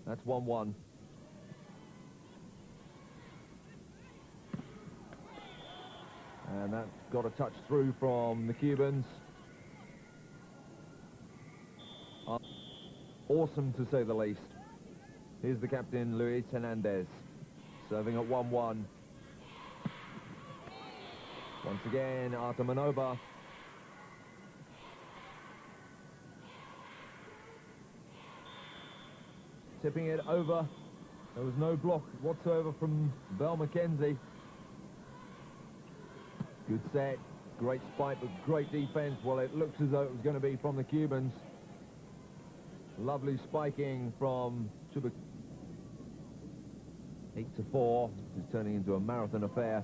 That's 1-1. And that got a touch through from the Cubans. Awesome, to say the least. Here's the captain, Luis Hernandez, serving at 1-1. Once again, ARTAMONOVA. Tipping it over. There was no block whatsoever from Belle McKenzie. Good set, great spike, but great defense. Well, it looks as though it was going to be from the Cubans. Lovely spiking from Cuba. 8-4. This is turning into a marathon affair.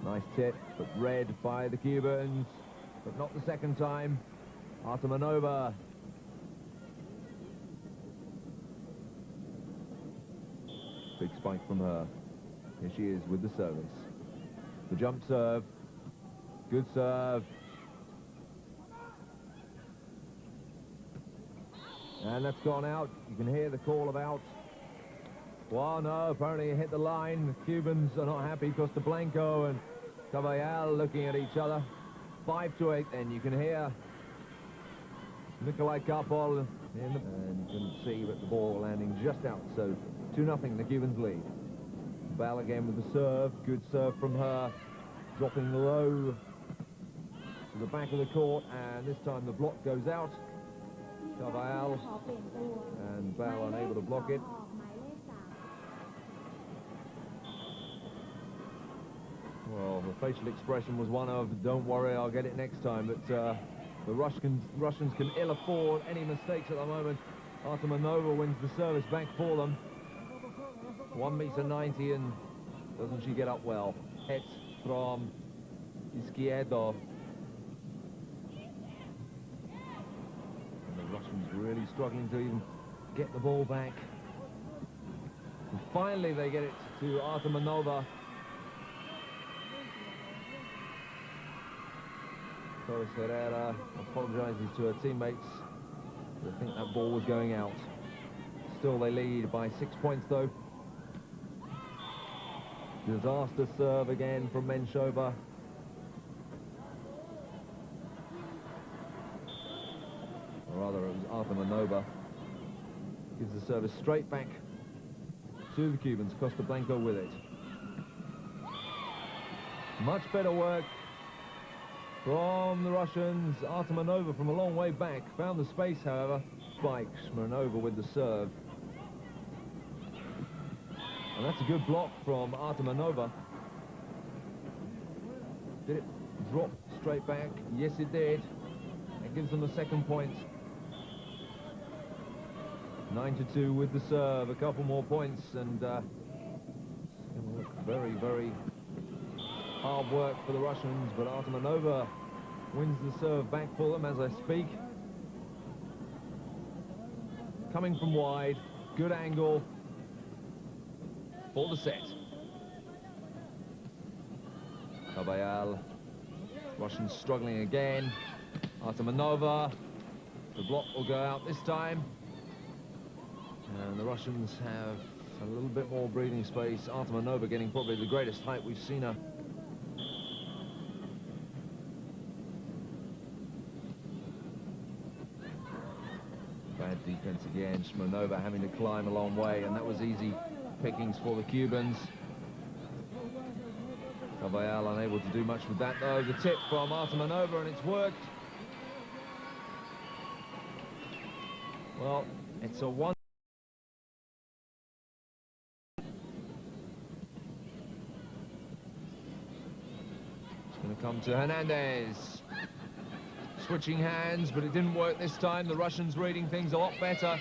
Nice tip, but read by the Cubans, but not the second time. ARTAMONOVA. Big spike from her. Here she is with the service. The jump serve. Good serve. And that's gone out. You can hear the call of out. Well, no, apparently it hit the line. The Cubans are not happy. Costa Blanco and Caballal looking at each other. 5-8 then. You can hear Nikolai Karpol in the... And you couldn't see, but the ball landing just out. So 2-0, the Cubans lead. Bell again with the serve. Good serve from her. Dropping low to the back of the court. And this time the block goes out. Caballal and Bell unable to block it. Well, the facial expression was one of, don't worry, I'll get it next time. But the Russians can ill afford any mistakes at the moment. ARTAMONOVA wins the service back for them. 1.90 m, and doesn't she get up well? Hit from Izquierdo. And the Russians really struggling to even get the ball back. And finally they get it to ARTAMONOVA. Torres Herrera apologizes to her teammates. I think that ball was going out. Still they lead by 6 points though. Disaster serve again from Menshova. Or rather, it was ARTAMONOVA. Gives the service straight back to the Cubans. Costa Blanco with it. Much better work from the Russians. ARTAMONOVA from a long way back. Found the space, however. Spikes. Smirnova with the serve. And that's a good block from ARTAMONOVA. Did it drop straight back? Yes, it did. That gives them a second point. 9-2 with the serve. A couple more points, and it's going to look very, very hard work for the Russians. But ARTAMONOVA wins the serve back for them as I speak. Coming from wide, good angle for the set. Caballal. Russians struggling again. ARTAMONOVA. The block will go out this time. And the Russians have a little bit more breathing space. ARTAMONOVA getting probably the greatest height we've seen her. Bad defense again. Smirnova having to climb a long way, and that was easy pickings for the Cubans. Caballal unable to do much with that though. The tip from ARTAMONOVA, and it's worked. Well, it's a one. It's going to come to Hernandez. Switching hands, but it didn't work this time. The Russians reading things a lot better.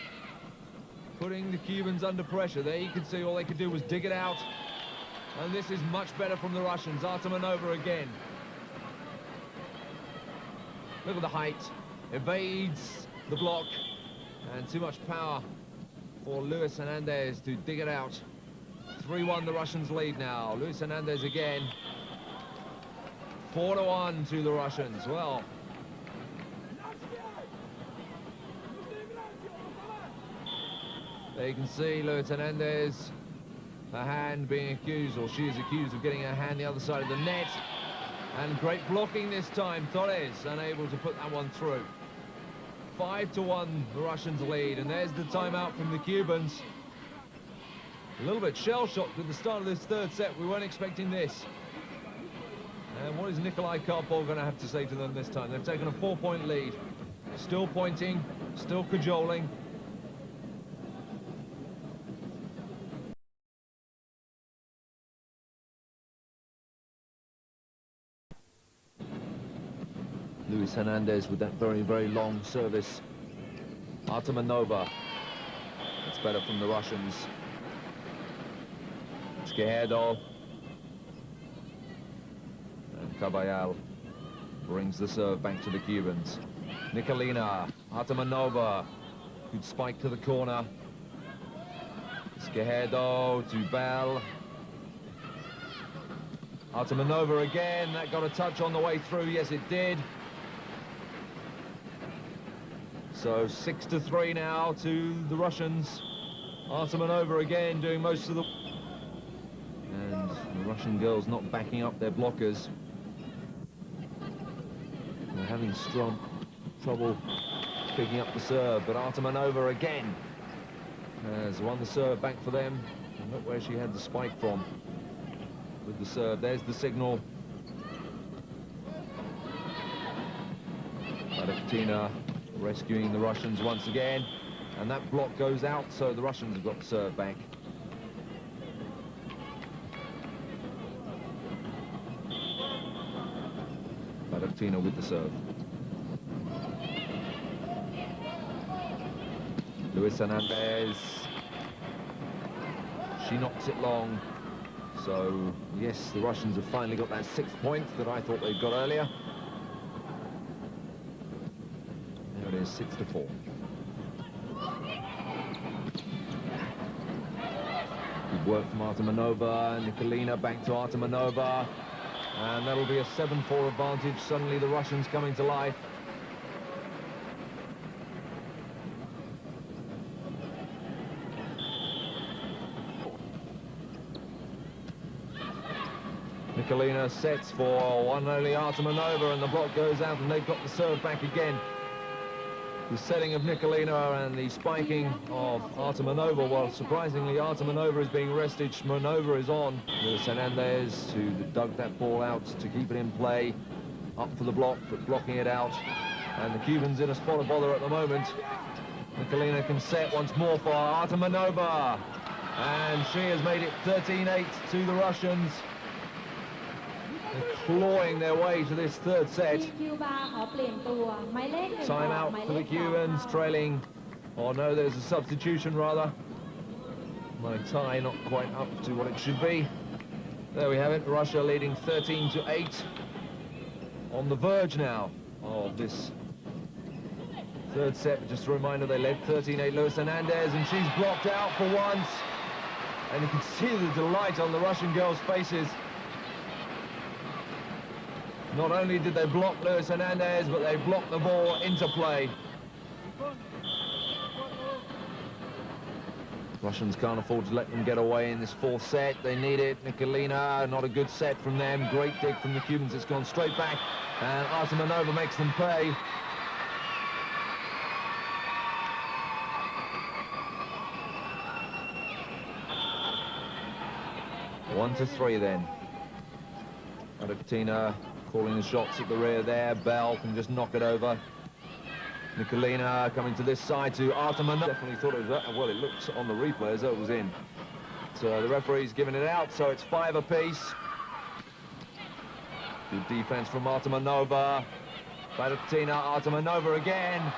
Putting the Cubans under pressure. There you can see all they could do was dig it out. And this is much better from the Russians. ARTAMONOVA again. Look at the height. Evades the block. And too much power for Luis Hernandez to dig it out. 3-1 the Russians lead now. Luis Hernandez again. 4-1 to the Russians. Well, There you can see Luis Hernandez, her hand being accused, or she is accused of getting her hand the other side of the net. And great blocking this time. Torres unable to put that one through. 5-1, the Russians lead, and there's the timeout from the Cubans. A little bit shell-shocked at the start of this third set. We weren't expecting this. And what is Nikolai Karpov going to have to say to them this time? They've taken a 4-point lead. Still pointing, still cajoling. Luis Hernandez with that very, very long service. ARTAMONOVA. That's better from the Russians. Skeherdo. And Caballal brings the serve back to the Cubans. Nicolina, ARTAMONOVA. Good spike to the corner. Skeherdo to Bell. ARTAMONOVA again. That got a touch on the way through. Yes, it did. So 6-3 now to the Russians. ARTAMONOVA again doing most of the... And the Russian girls not backing up their blockers. They're having trouble picking up the serve, but ARTAMONOVA again has won the serve back for them. And look where she had the spike from with the serve. There's the signal. Badatina rescuing the Russians once again, and that block goes out, so the Russians have got the serve back. Badatina with the serve. Luis Hernandez. She knocks it long. So, yes, the Russians have finally got that 6th point that I thought they'd got earlier. There it is, 6-4. Good work from ARTAMONOVA. Nicolina back to ARTAMONOVA. And that'll be a 7-4 advantage. Suddenly the Russians coming to life. Nicolina sets for one only ARTAMONOVA, and the block goes out, and they've got the serve back again. The setting of Nicolina and the spiking of ARTAMONOVA. Well, surprisingly, ARTAMONOVA is being rested. Shmonova is on. Luis Hernandez, who dug that ball out to keep it in play. Up for the block, but blocking it out. And the Cubans in a spot of bother at the moment. Nicolina can set once more for ARTAMONOVA. And she has made it 13-8 to the Russians. They're clawing their way to this third set. Timeout for the Cubans, trailing. Oh no, there's a substitution rather. My tie not quite up to what it should be. There we have it, Russia leading 13-8. On the verge now of this third set. Just a reminder, they led 13-8. Luis Hernandez, and she's blocked out for once. And you can see the delight on the Russian girls' faces. Not only did they block Luis Hernandez, but they blocked the ball into play. Russians can't afford to let them get away in this fourth set. They need it. Nicolina, not a good set from them. Great dig from the Cubans. It's gone straight back, and ARTAMONOVA makes them pay. One to 3 then. Badatina calling the shots at the rear there. Bell can just knock it over. Nicolina coming to this side to ARTAMONOVA. Definitely thought it was, well, it looks on the replay as though it was in. So the referee's giving it out, so it's 5 apiece. Good defense from ARTAMONOVA. Badatina, ARTAMONOVA again.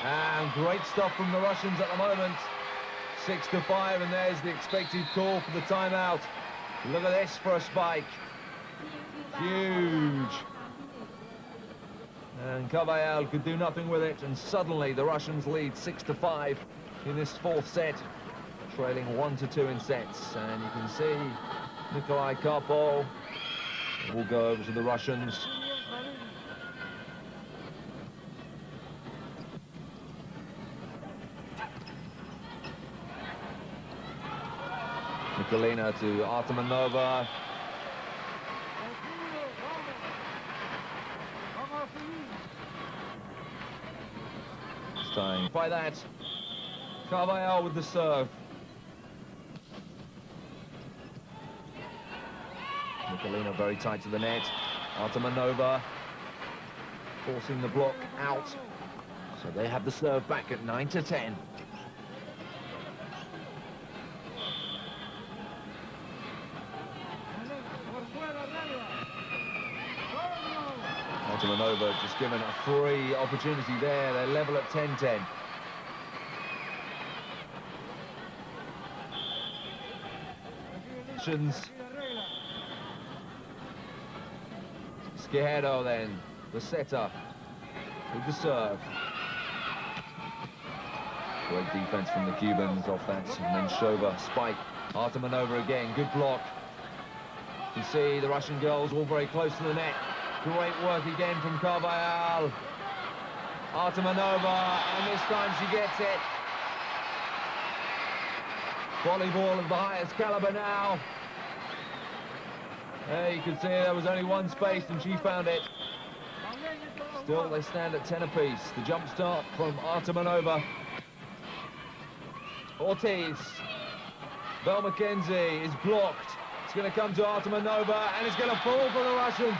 And great stuff from the Russians at the moment. 6-5, and there's the expected call for the timeout. Look at this for a spike. Huge. And Caballal could do nothing with it, and suddenly the Russians lead 6-5 in this fourth set, trailing 1-2 in sets. And you can see Nikolai Karpov will go over to the Russians. Yevgenya to ARTAMONOVA. Staying by that. Carvajal with the serve. Yevgenya very tight to the net. ARTAMONOVA forcing the block out. So they have the serve back at 9-10. ARTAMONOVA just given a free opportunity there. They're level at 10-10. Skijero then, the setter, with the serve. Great defense from the Cubans off that Menshova spike. ARTAMONOVA again, good block. You see the Russian girls all very close to the net. Great work again from Carvajal. ARTAMONOVA, and this time she gets it. Volleyball of the highest caliber now. There you can see there was only one space and she found it. Still they stand at 10 apiece. The jump start from ARTAMONOVA. Ortiz. Bell McKenzie is blocked. It's going to come to ARTAMONOVA and it's going to fall for the Russians.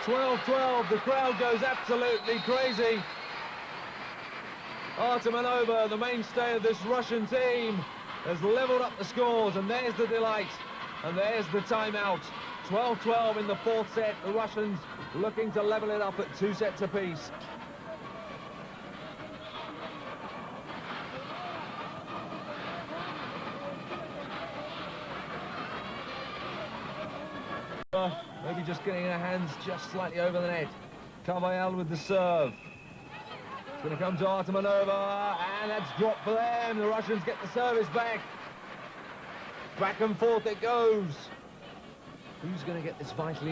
12-12, the crowd goes absolutely crazy. ARTAMONOVA, the mainstay of this Russian team, has leveled up the scores, and there's the delight, and there's the timeout. 12-12 in the fourth set, the Russians looking to level it up at 2 sets apiece. Maybe just getting her hands just slightly over the net. Carvajal with the serve. It's going to come to ARTAMONOVA, and that's dropped for them. The Russians get the service back. Back and forth it goes. Who's going to get this vitally